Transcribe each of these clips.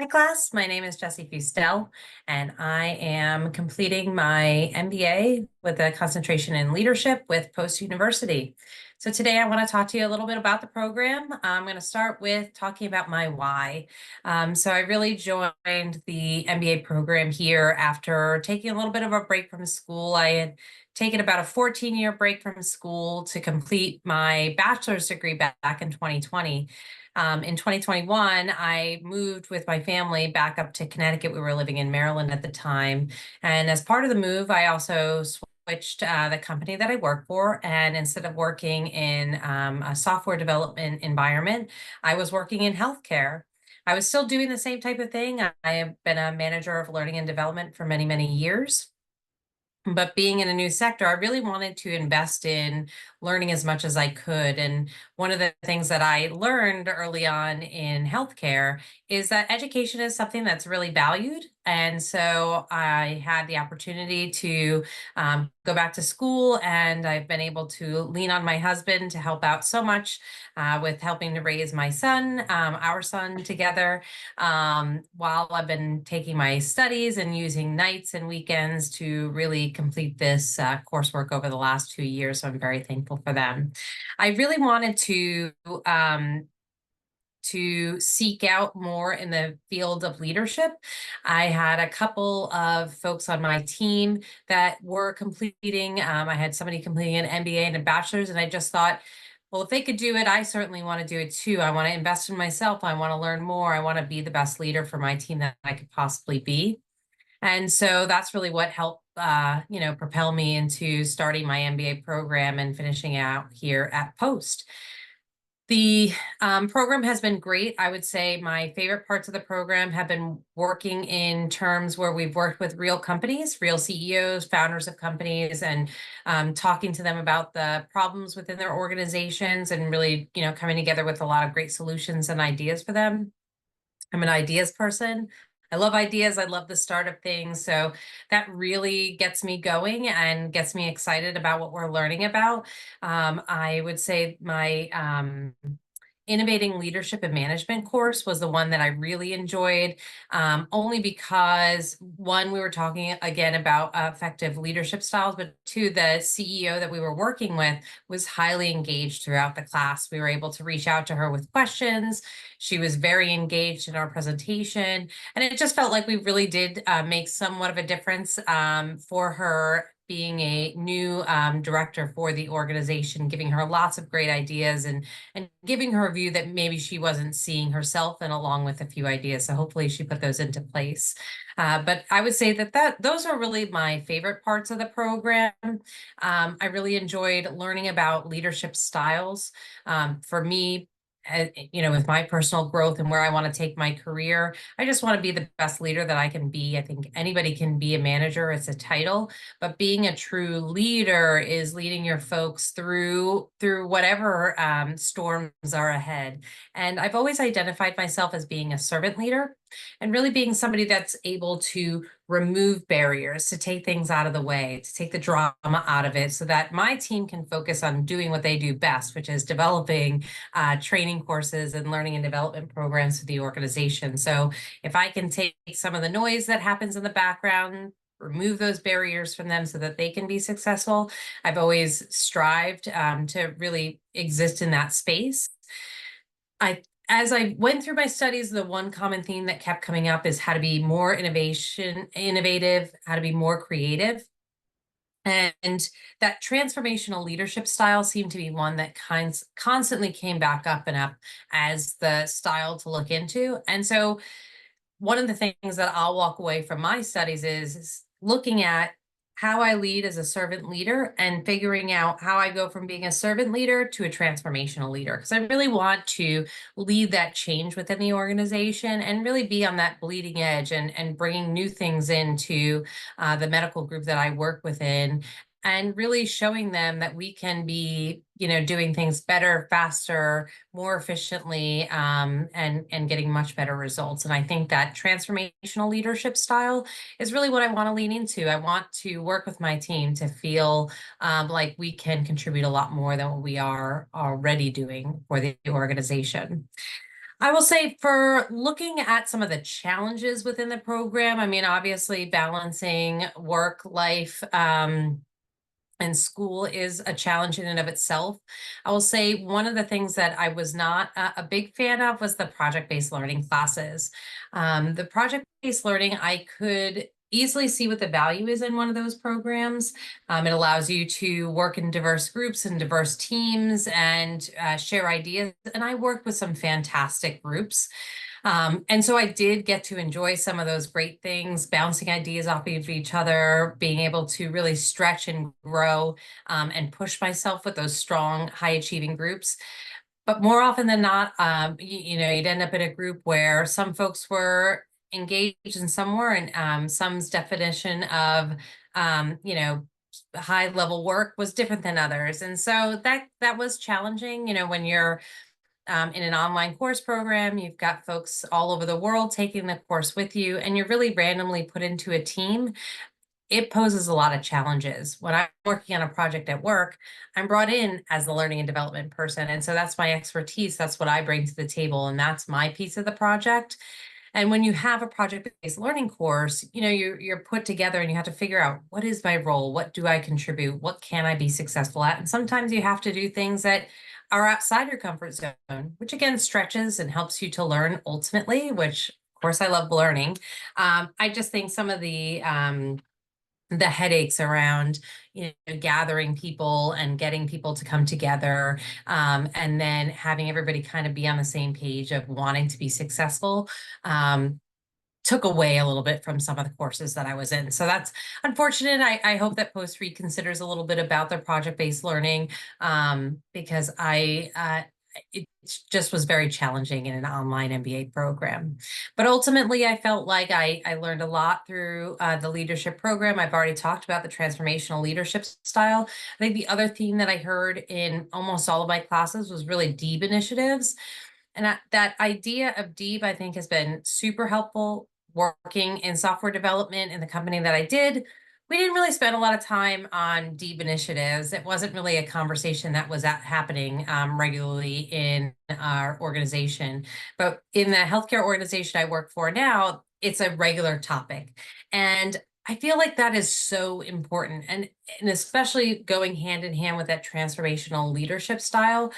Hi class, my name is Jessie Fustel, and I am completing my MBA with a concentration in leadership with Post University. So today I want to talk to you a little bit about the program. I'm going to start with talking about my why. So I really joined the MBA program here after taking a little bit of a break from school. I had taken about a 14-year break from school to complete my bachelor's degree back in 2020. In 2021, I moved with my family back up to Connecticut. We were living in Maryland at the time. And as part of the move, I also switched the company that I work for. And instead of working in a software development environment, I was working in healthcare. I was still doing the same type of thing. I have been a manager of learning and development for many, many years. But being in a new sector, I really wanted to invest in learning as much as I could. And one of the things that I learned early on in healthcare is that education is something that's really valued. And so I had the opportunity to go back to school, and I've been able to lean on my husband to help out so much with helping to raise my son, our son together, while I've been taking my studies and using nights and weekends to really complete this coursework over the last 2 years. So I'm very thankful for them. I really wanted to seek out more in the field of leadership. I had a couple of folks on my team that were completing, I had somebody completing an MBA and a bachelor's, and I just thought, well, if they could do it, I certainly want to do it too. I want to invest in myself. I want to learn more. I want to be the best leader for my team that I could possibly be. And so that's really what helped, propel me into starting my MBA program and finishing out here at Post. The program has been great. I would say my favorite parts of the program have been working in terms where we've worked with real companies, real CEOs, founders of companies, and talking to them about the problems within their organizations and really, coming together with a lot of great solutions and ideas for them. I'm an ideas person. I love ideas. I love the startup things. So that really gets me going and gets me excited about what we're learning about. I would say my Innovating Leadership and Management course was the one that I really enjoyed, only because, one, we were talking again about effective leadership styles, but two, the CEO that we were working with was highly engaged throughout the class. We were able to reach out to her with questions. She was very engaged in our presentation, and it just felt like we really did make somewhat of a difference for her, being a new director for the organization, giving her lots of great ideas and giving her a view that maybe she wasn't seeing herself, and along with a few ideas. So hopefully she put those into place. But I would say that those are really my favorite parts of the program. I really enjoyed learning about leadership styles. For me, with my personal growth and where I want to take my career, I just want to be the best leader that I can be. I think anybody can be a manager. It's a title, but being a true leader is leading your folks through whatever storms are ahead. And I've always identified myself as being a servant leader and really being somebody that's able to remove barriers, to take things out of the way, to take the drama out of it so that my team can focus on doing what they do best, which is developing training courses and learning and development programs for the organization. So if I can take some of the noise that happens in the background, remove those barriers from them so that they can be successful, I've always strived to really exist in that space. As I went through my studies, the one common theme that kept coming up is how to be more innovative, how to be more creative. And that transformational leadership style seemed to be one that constantly came back up and up as the style to look into. And so one of the things that I'll walk away from my studies is looking at how I lead as a servant leader and figuring out how I go from being a servant leader to a transformational leader. Because I really want to lead that change within the organization and really be on that bleeding edge and bringing new things into the medical group that I work within, and really showing them that we can be, doing things better, faster, more efficiently, and getting much better results. And I think that transformational leadership style is really what I want to lean into. I want to work with my team to feel like we can contribute a lot more than what we are already doing for the organization. I will say for looking at some of the challenges within the program, I mean, obviously balancing work life, and school is a challenge in and of itself. I will say one of the things that I was not a big fan of was the project-based learning classes. The project-based learning, I could easily see what the value is in one of those programs. It allows you to work in diverse groups and diverse teams and share ideas. And I worked with some fantastic groups. And so I did get to enjoy some of those great things, bouncing ideas off of each other, being able to really stretch and grow, and push myself with those strong, high achieving groups. But more often than not, you'd end up in a group where some folks were engaged and some weren't. Some's definition of, high level work was different than others. And so that was challenging, when you're in an online course program. You've got folks all over the world taking the course with you, and you're really randomly put into a team. It poses a lot of challenges. When I'm working on a project at work, I'm brought in as the learning and development person. And so that's my expertise. That's what I bring to the table. And that's my piece of the project. And when you have a project-based learning course, you're put together and you have to figure out, what is my role? What do I contribute? What can I be successful at? And sometimes you have to do things that are outside your comfort zone, which again stretches and helps you to learn ultimately, which of course I love learning. I just think some of the headaches around gathering people and getting people to come together, and then having everybody kind of be on the same page of wanting to be successful, took away a little bit from some of the courses that I was in. So that's unfortunate. I hope that Post reconsiders a little bit about their project-based learning, because it just was very challenging in an online MBA program. But ultimately, I felt like I learned a lot through the leadership program. I've already talked about the transformational leadership style. I think the other theme that I heard in almost all of my classes was really DEEB initiatives. And that idea of DEEB, I think, has been super helpful working in software development in the company that I did. We didn't really spend a lot of time on DEEB initiatives. It wasn't really a conversation that was happening regularly in our organization. But in the healthcare organization I work for now, it's a regular topic. And I feel like that is so important. And especially going hand in hand with that transformational leadership style,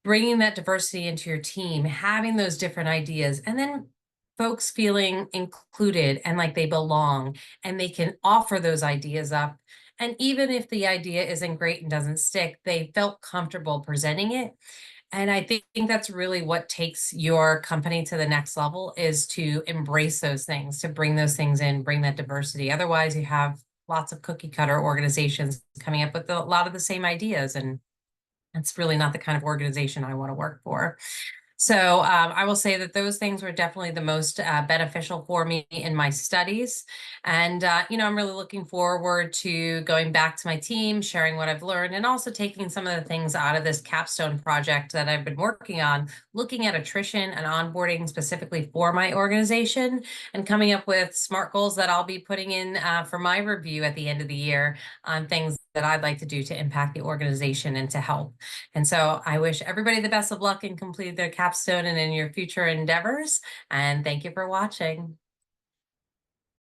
bringing that diversity into your team, having those different ideas, and then folks feeling included and like they belong and they can offer those ideas up. And even if the idea isn't great and doesn't stick, they felt comfortable presenting it. And I think that's really what takes your company to the next level, is to embrace those things, to bring those things in, bring that diversity. Otherwise, you have lots of cookie cutter organizations coming up with a lot of the same ideas, and that's really not the kind of organization I want to work for. So I will say that those things were definitely the most beneficial for me in my studies. And, I'm really looking forward to going back to my team, sharing what I've learned, and also taking some of the things out of this capstone project that I've been working on, looking at attrition and onboarding specifically for my organization, and coming up with SMART goals that I'll be putting in for my review at the end of the year on things that I'd like to do to impact the organization and to help. And so I wish everybody the best of luck in completing their capstone and in your future endeavors. And thank you for watching.